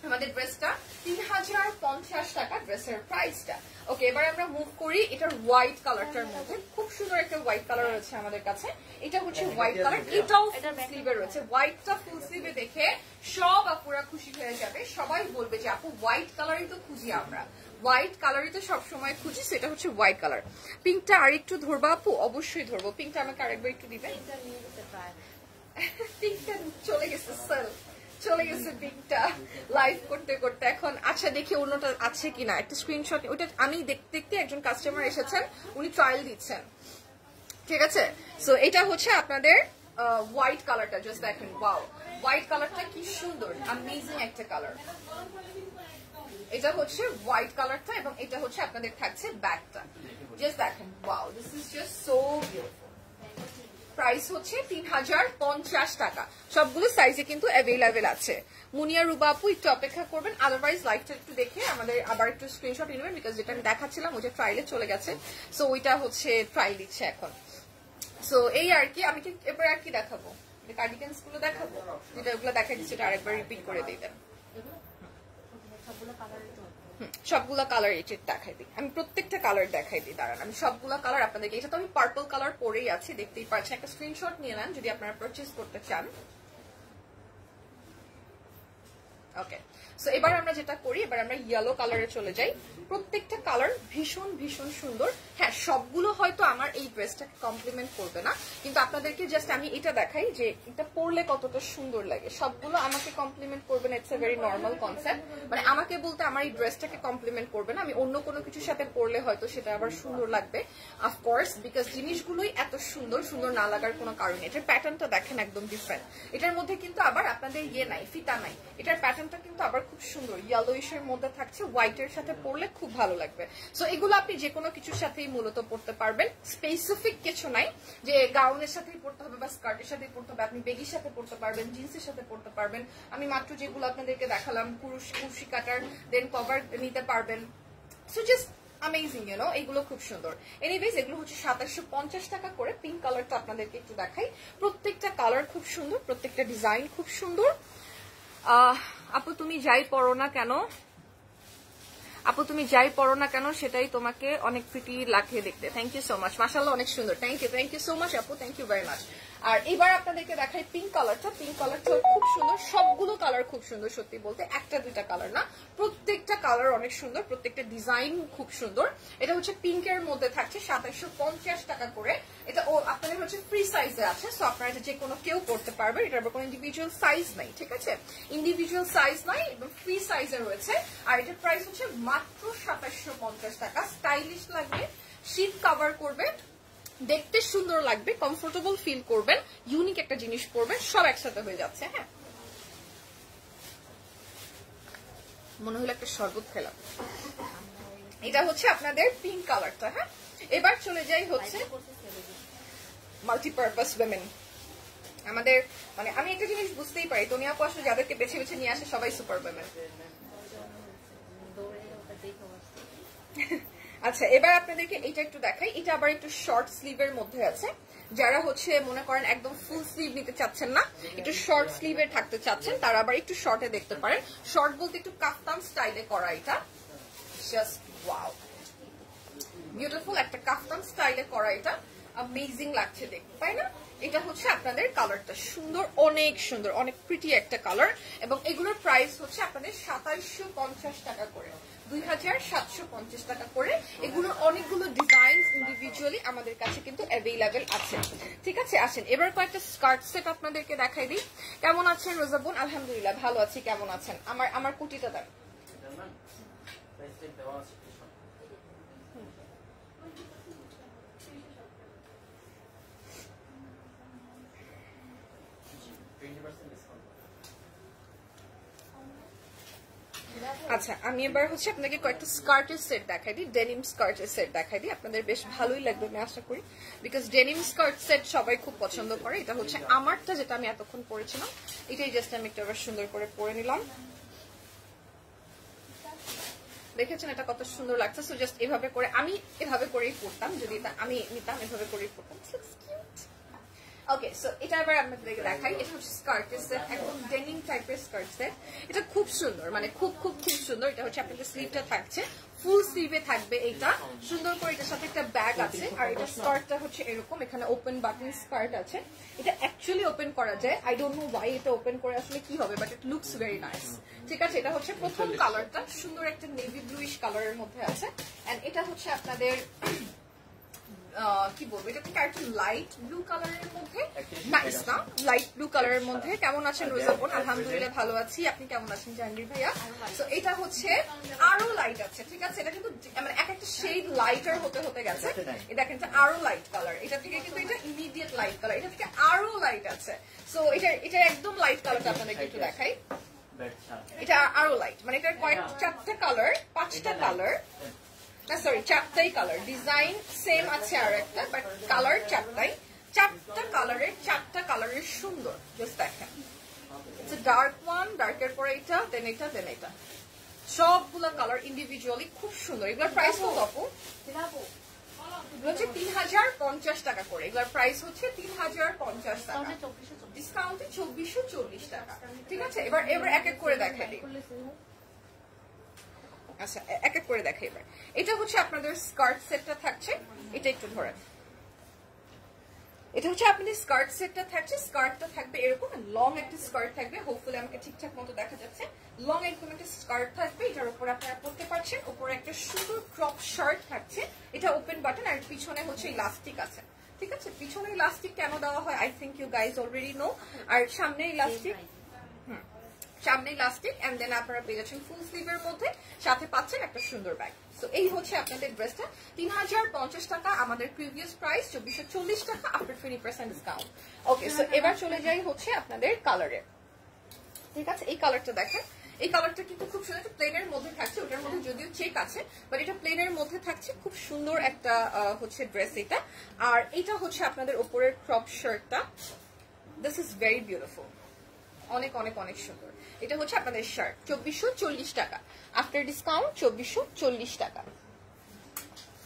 আমাদের ড্রেসটা 3050 টাকা ড্রেসের প্রাইসটা। ওকে, এবার আমরা মুভ করি এটার হোয়াইট কালারটার মধ্যে। খুব সুন্দর একটা হোয়াইট কালার রয়েছে আমাদের কাছে। এটা হচ্ছে হোয়াইট কালার, এটাও ফুল স্লিভে রয়েছে। হোয়াইটটা ফুল স্লিভে দেখে সব আপুরা খুশি হয়ে যাবে। সবাই বলবে যে আপু হোয়াইট কালারই তো খুঁজি আমরা, হোয়াইট কালারই তো সবসময় খুঁজি। সেটা হচ্ছে হোয়াইট কালার। পিঙ্কটা আর একটু ধরবা আপু? অবশ্যই ধরবো। পিঙ্কটা আমাকে আরেকবার একটু দিবেন। পিঙ্কটা চলে গেছে স্যার, চলে গেছে পিঙ্কটা লাইভ করতে করতে এখন। আচ্ছা, দেখি অন্যটা আছে কিনা, একটা স্ক্রিনশট। ওইটা আমি দেখতে দেখতে একজন কাস্টমার এসেছেন, উনি ট্রায়াল দিচ্ছেন, ঠিক আছে? সো এটা হচ্ছে আপনাদের হোয়াইট কালারটা। জাস্ট দেখেন, ওয়াও, হোয়াইট কালারটা কি সুন্দর, অ্যামেজিং একটা কালার। এটা হচ্ছে হোয়াইট কালারটা, এবং এটা হচ্ছে আপনাদের থাকছে ব্যাগটা। জাস্ট দেখেন, wow, this is just so beautiful. Price হচ্ছে 3050 টাকা। সবগুলো সাইজে কিন্তু অ্যাভেলেবেল আছে। মুনিয়া রুবা আপু একটু অপেক্ষা করবেন, আদারওয়াইজ লাইভটা একটু দেখে আমাদের আবার একটু স্ক্রিনশট নিয়ে নেবেন, বিকজ যেটা আমি দেখাচ্ছিলাম ওইটা ট্রায়ালে চলে গেছে। সো ওইটা হচ্ছে ট্রায়াল দিচ্ছে এখন। সো এই আর কি। আমি কি এবার আর কি দেখাবো? কার্ডিগানস গুলো দেখাবো, যেটা ওগুলো দেখা দিচ্ছে, এটা আরেকবার রিপিট করে দিবেন। সবগুলো কালার এটা দেখাই দিই, আমি প্রত্যেকটা কালার দেখাই দিই। দাঁড়ান, আমি সবগুলো কালার আপনাদেরকে, এটা তো আমি পার্পল কালার পরেই আছি, দেখতেই পাচ্ছেন। একটা স্ক্রিনশট নিয়ে নেন যদি আপনারা পারচেজ করতে চান। ওকে, সো এবার আমরা যেটা করি, এবার আমরা ইয়েলো কালারে চলে যাই। প্রত্যেকটা কালার ভীষণ ভীষণ সুন্দর। হ্যাঁ, সবগুলো হয়তো আমার এই ড্রেসটাকে কমপ্লিমেন্ট করবে না, কিন্তু আপনাদেরকে জাস্ট আমি এটা দেখাই যে এটা পরলে কতটা সুন্দর লাগে। সবগুলো আমাকে কমপ্লিমেন্ট করবে না, it's a very normal concept. মানে আমাকে বলতে আমার এই ড্রেসটাকে কমপ্লিমেন্ট করবে না, আমি অন্য কোনো কিছুর সাথে পরলে হয়তো সেটা আবার সুন্দর লাগবে অফকোর্স, বিকজ জিনিসগুলোই এত সুন্দর, সুন্দর না লাগার কোনো কারণ নেই। এটার প্যাটার্নটা দেখেন একদম ডিফারেন্ট। এটার মধ্যে কিন্তু আবার আপনাদের ইয়ে নাই, ফিতা নাই। এটার প্যাটার্নটা কিন্তু আবার খুব সুন্দর, ইয়েলোইশের মধ্যে থাকছে, হোয়াইটের সাথে পরলে খুব ভালো লাগবে। সো এগুলো আপনি যে কোনো কিছুর সাথেই মূলত পরতে পারবেন, স্পেসিফিক কিছু নাই যে গাউনের সাথেই পরতে হবে বা স্কার্টের সাথেই পরতে হবে। আপনি বেগির সাথে পরতে পারবেন, জিন্সের সাথে পরতে পারবেন। আমি মাত্র যেগুলো আপনাদেরকে দেখালাম, কুরুশি কাটার দেন কভার নিতে পারবেন। So just amazing, you know, এগুলো খুব সুন্দর। এনিওয়েজ, এগুলো হচ্ছে 2750 টাকা করে। পিঙ্ক কালারটা আপনাদেরকে একটু দেখাই। প্রত্যেকটা কালার খুব সুন্দর, প্রত্যেকটা ডিজাইন খুব সুন্দর। আপু তুমি যাই পরো না কেন, আপু তুমি যাই পরো না কেন সেটাই তোমাকে অনেক প্রিটি লাগে দেখতে। থ্যাংক ইউ সো মাচ, মাশাআল্লাহ অনেক সুন্দর। থ্যাংক ইউ সো মাচ আপু, থ্যাংক ইউ ভেরি মাচ। আর এবার আপনাদেরকে দেখাই পিঙ্ক কালারটা। পিঙ্ক কালারটা খুব সুন্দর, সবগুলো কালার খুব সুন্দর। সত্যি বলতে একটা দুইটা কালার না, প্রত্যেকটা কালার অনেক সুন্দর, প্রত্যেকটা ডিজাইন খুব সুন্দর। এটা হচ্ছে পিঙ্কের মধ্যে থাকছে 2750 টাকা করে। এটা আপনাদের হচ্ছে ফ্রি সাইজে আছে, সো আপনারা এটা যে কোনো কেউ করতে পারবেন। এটার কোনো ইন্ডিভিজুয়াল সাইজ নাই, ঠিক আছে, ইন্ডিভিজুয়াল সাইজ নাই, এবং ফ্রি সাইজে রয়েছে। আর এটার প্রাইস হচ্ছে মাত্র 2750 টাকা। স্টাইলিশ লাগবে, শীত কভার করবে, দেখতে সুন্দর লাগবে, কমফোর্টেবল ফিল করবেন, ইউনিক একটা জিনিস করবেন, সব একসাথে হয়ে যাচ্ছে। হ্যাঁ, মনে হলো একটা শরবত খেলাম। এটা হচ্ছে আপনাদের পিঙ্ক কালারটা। হ্যাঁ, এবার চলে যাই হচ্ছে মাল্টিপারপাস উইমেন। আমাদের মানে আমি একটা জিনিস বুঝতেই পারি, তনিয়া আপু আসলে যাদেরকে বেছে বেছে নিয়ে আসে সবাই সুপার উইমেন। আচ্ছা, এবার আপনাদেরকে এটা একটু দেখাই। এটা আবার একটু শর্ট স্লিভের মধ্যে আছে। যারা হচ্ছে মনে করেন একদম ফুল স্লিভ নিতে চাচ্ছেন না, একটু শর্ট স্লিভে থাকতে চাচ্ছেন, তারা আবার একটু শর্টে দেখতে পারেন। শর্ট বলতে একটু কাফতান স্টাইলে করা। এটা জাস্ট ওয়াও, বিউটিফুল একটা কাফতান স্টাইলে করা। এটা অ্যামেজিং লাগছে দেখতে, তাই না? এটা হচ্ছে আপনাদের কালারটা সুন্দর, অনেক সুন্দর, অনেক প্রিটি একটা কালার। এবং এগুলোর প্রাইস হচ্ছে আপনাদের 2750 টাকা করে, 2750 টাকা করে। এগুলোর অনেকগুলো ডিজাইন ইন্ডিভিজুয়ালি আমাদের কাছে কিন্তু অ্যাভেলেবেল আছে। ঠিক আছে, আসেন এবার কয়েকটা স্কার্ট সেট আপনাদেরকে দেখাই দিই। কেমন আছেন রোজাবুন? আলহামদুলিল্লাহ ভালো আছি, কেমন আছেন? আমার কুটিটা দেন। আচ্ছা, আমি এবার হচ্ছে আপনাকে কয়েকটা স্কার্টের সেট দেখাই দিই, ডেনিম স্কার্টের সেট দেখাই দিই। আপনাদের বেশ ভালোই লাগবে আমি আশা করি, বিকজ ডেনিম স্কার্ট সেট সবাই খুব পছন্দ করে। এটা হচ্ছে আমারটা, যেটা আমি এতক্ষণ পরেছিলাম, এটাই জাস্ট আমি একটু আবার সুন্দর করে পরে নিলাম। দেখেছেন এটা কত সুন্দর লাগছে। সো জাস্ট এভাবে করে, আমি এভাবে করেই পরতাম, যদি এটা আমি নিতাম এভাবে করেই পরতাম। ওকে, সো এটা আবার আপনাদেরকে দেখাই। এটা হচ্ছে স্কার্টের সেট, একদম ডেনিম টাইপের স্কার্ট সেট। এটা খুব সুন্দর, মানে খুব খুব খুব সুন্দর। এটা হচ্ছে আপনাদের স্লিভটা থাকছে, ফুল স্লিভে থাকবে এইটা সুন্দর করে। এটার সাথে একটা ব্যাগ আছে। আর এটা স্কার্টটা হচ্ছে এরকম, এখানে ওপেন বাটন স্কার্ট আছে। এটা অ্যাকচুয়ালি ওপেন করা যায়, আই ডোন্ট নো ওয়াই এটা ওপেন করে আসলে কি হবে, but it looks very nice. ঠিক আছে, এটা হচ্ছে প্রথম কালারটা, সুন্দর একটা নেভি ব্লুইশ কালারের মধ্যে আছে। এন্ড এটা হচ্ছে আপনাদের কি বলবো, এটা থেকে একটু লাইট ব্লু কালারের মধ্যে, নাইস না, লাইট ব্লু কালারের মধ্যে। কেমন আছেন রোজাবুন? আলহামদুলিল্লাহ ভালো আছি, আপনি কেমন আছেন জাহাঙ্গীর ভাইয়া? তো এটা হচ্ছে আরো লাইট আছে, ঠিক আছে, এটা কিন্তু মানে এক একটা শেড লাইটার হতে হতে গেছে। এটা কিন্তু আরো লাইট কালার, এটা থেকে কিন্তু এটা ইমিডিয়েট লাইট কালার, এটা থেকে আরো লাইট আছে। সো এটা একদম লাইট কালারটা আপনাদেরকে একটু দেখাই। এটা আরো লাইট, মানে এটা চারটা কালার, পাঁচটা কালার, না সরি চারটাই কালার, ডিজাইন সেম আছে আর একটা, বাট কালার চারটাই, চারটা কালারের সুন্দর। জাস্ট দেখেন, ইটস ডার্ক ওয়ান, ডার্কের পরে এটা, দেন এটা, দেন এটা, সবগুলা কালার ইন্ডিভিজুয়ালি খুব সুন্দর। এগুলোর প্রাইস কত আপু? এগুলো হচ্ছে 3050 টাকা করে। এগুলোর প্রাইস হচ্ছে 3050 টাকা, ডিসকাউন্টে 2440 টাকা। ঠিক আছে, এবার এক এক করে দেখাই দিই। আচ্ছা, এক এক করে দেখাই এবার। এটা হচ্ছে আপনাদের স্কার্ট সেটটা থাকছে, এটা একটু ধরেন। এটা হচ্ছে আপনাদের স্কার্ট সেটটা থাকছে, স্কার্টটা থাকবে এরকম লং একটা স্কার্ট থাকবে, হোপফুলি আমাকে ঠিকঠাক মতো দেখা যাচ্ছে, লং একদম একটা স্কার্ট থাকবে, এটার উপর আপনারা পরতে পারছেন, উপরে একটা সুন্দর ক্রপ শার্ট থাকছে, এটা ওপেন বাটন, আর পিছনে হচ্ছে ইলাস্টিক আছে, ঠিক আছে? পিছনে ইলাস্টিক কেন দেওয়া হয় I think you guys already know, আর সামনে ইলাস্টিক, সামনে ইলাস্টিক, এন্ড দেন আপনারা পেয়ে যাচ্ছেন ফুল স্লিভের মধ্যে, সাথে পাচ্ছেন একটা সুন্দর ব্যাগ। সো এই হচ্ছে আপনাদের ড্রেসটা, 3050 টাকা আমাদের প্রিভিয়াস প্রাইস, 2440 টাকা আফটার 20% ডিসকাউন্ট। ওকে, সো এবার চলে যাই হচ্ছে আপনাদের কালারে, ঠিক আছে? এই কালারটা দেখেন, এই কালারটা কিন্তু খুব সুন্দর, একটা প্লেনের মধ্যে থাকছে, ওটার মধ্যে যদিও চেক আছে, বাট এটা প্লেনের মধ্যে থাকছে, খুব সুন্দর একটা হচ্ছে ড্রেস এটা। আর এটা হচ্ছে আপনাদের উপরের ক্রপ শার্টটা, দিস ইজ ভেরি বিউটিফুল, অনেক অনেক অনেক সুন্দর। এটা হচ্ছে আপনাদের শার্ট, 2440 টাকা আফটার ডিসকাউন্ট, 2440 টাকা,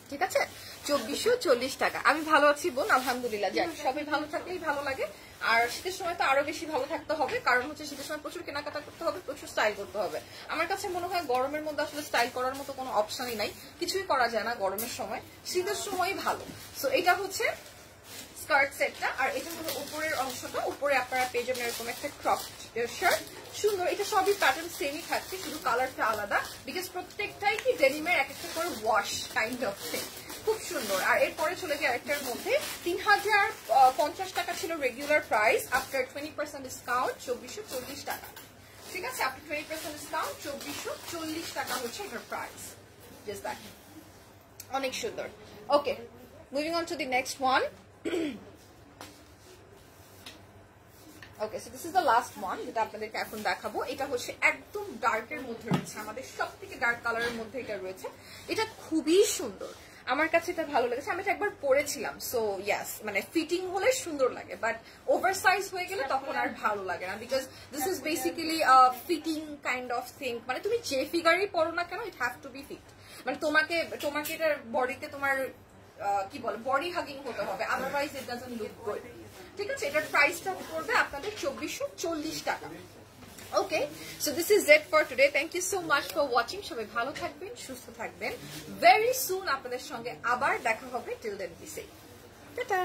ঠিক আছে? 2440 টাকা। আমি ভালো আছি বোন, আলহামদুলিল্লাহ। যাক, সবাই ভালো থাকলেই ভালো লাগে। আর শীতের সময় তো আরো বেশি ভালো থাকতে হবে, কারণ হচ্ছে শীতের সময় প্রচুর কেনাকাটা করতে হবে, প্রচুর স্টাইল করতে হবে। আমার কাছে মনে হয় গরমের মধ্যে আসলে স্টাইল করার মতো কোনো অপশনই নাই, কিছুই করা যায় না গরমের সময়, শীতের সময়ই ভালো। সো এটা হচ্ছে স্কার্ট সেটটা, আর এটা হলো উপরের অংশটা, উপরে আপনারা পেয়ে যাবেন এরকম একটা ক্রপ শার্ট, সুন্দর। এটা সবই প্যাটার্ন সেমই থাকছে, শুধু কালারটা আলাদা, বিকজ প্রত্যেকটাই কি ডেনিমের এক একটা করে ওয়াশ কাইন্ড অফ থিং, খুব সুন্দর। আর এরপরে চলে যায় আরেকটার মধ্যে, 3050 টাকা ছিল রেগুলার প্রাইস, আফটার 20% ডিসকাউন্ট 2440 টাকা, ঠিক আছে? আফটার 20% ডিসকাউন্ট 2440 টাকা হচ্ছে এটার প্রাইস, জাস্ট দ্যাট, অনেক সুন্দর। Okay, moving on to the next one. Okay, so this is the last one যেটা আপনাদেরকে এখন দেখাবো। এটা হচ্ছে একদম ডার্কের মধ্যে রয়েছে, আমাদের সব থেকে ডার্ক কালারের মধ্যে এটা রয়েছে। এটা খুবই সুন্দর, আমার কাছে এটা ভালো লেগেছে, আমি এটা একবার পরেছিলাম। সো ইয়াস, মানে ফিটিং হলে সুন্দর লাগে, বাট ওভার সাইজ হয়ে গেলে তখন আর ভালো লাগে না, because this is basically fitting kind of thing. মানে তুমি যে ফিগারই পরো না কেন, it have to be fit, মানে তোমাকে এটার বডিতে তোমার কি বলে বডি হাগিং হতে হবে, otherwise it doesn't look good, ঠিক আছে? এটার প্রাইসটা পড়বে আপনাদের 2440 টাকা। Okay, so this is it for today, thank you so much for watching. সবাই ভালো থাকবেন, সুস্থ থাকবেন, ভেরি সুন আপনাদের সঙ্গে আবার দেখা হবে, till then be safe, tata.